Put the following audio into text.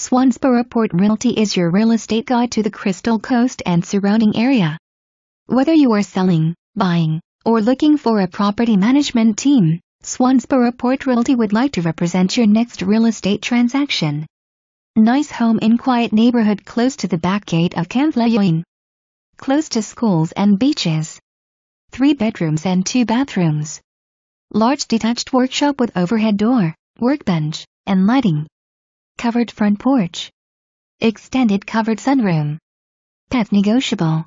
Swansboro Port Realty is your real estate guide to the Crystal Coast and surrounding area. Whether you are selling, buying, or looking for a property management team, Swansboro Port Realty would like to represent your next real estate transaction. Nice home in quiet neighborhood close to the back gate of Camp Lejeune. Close to schools and beaches. 3 bedrooms and 2 bathrooms. Large detached workshop with overhead door, workbench, and lighting. Covered front porch. Extended covered sunroom. Pet negotiable.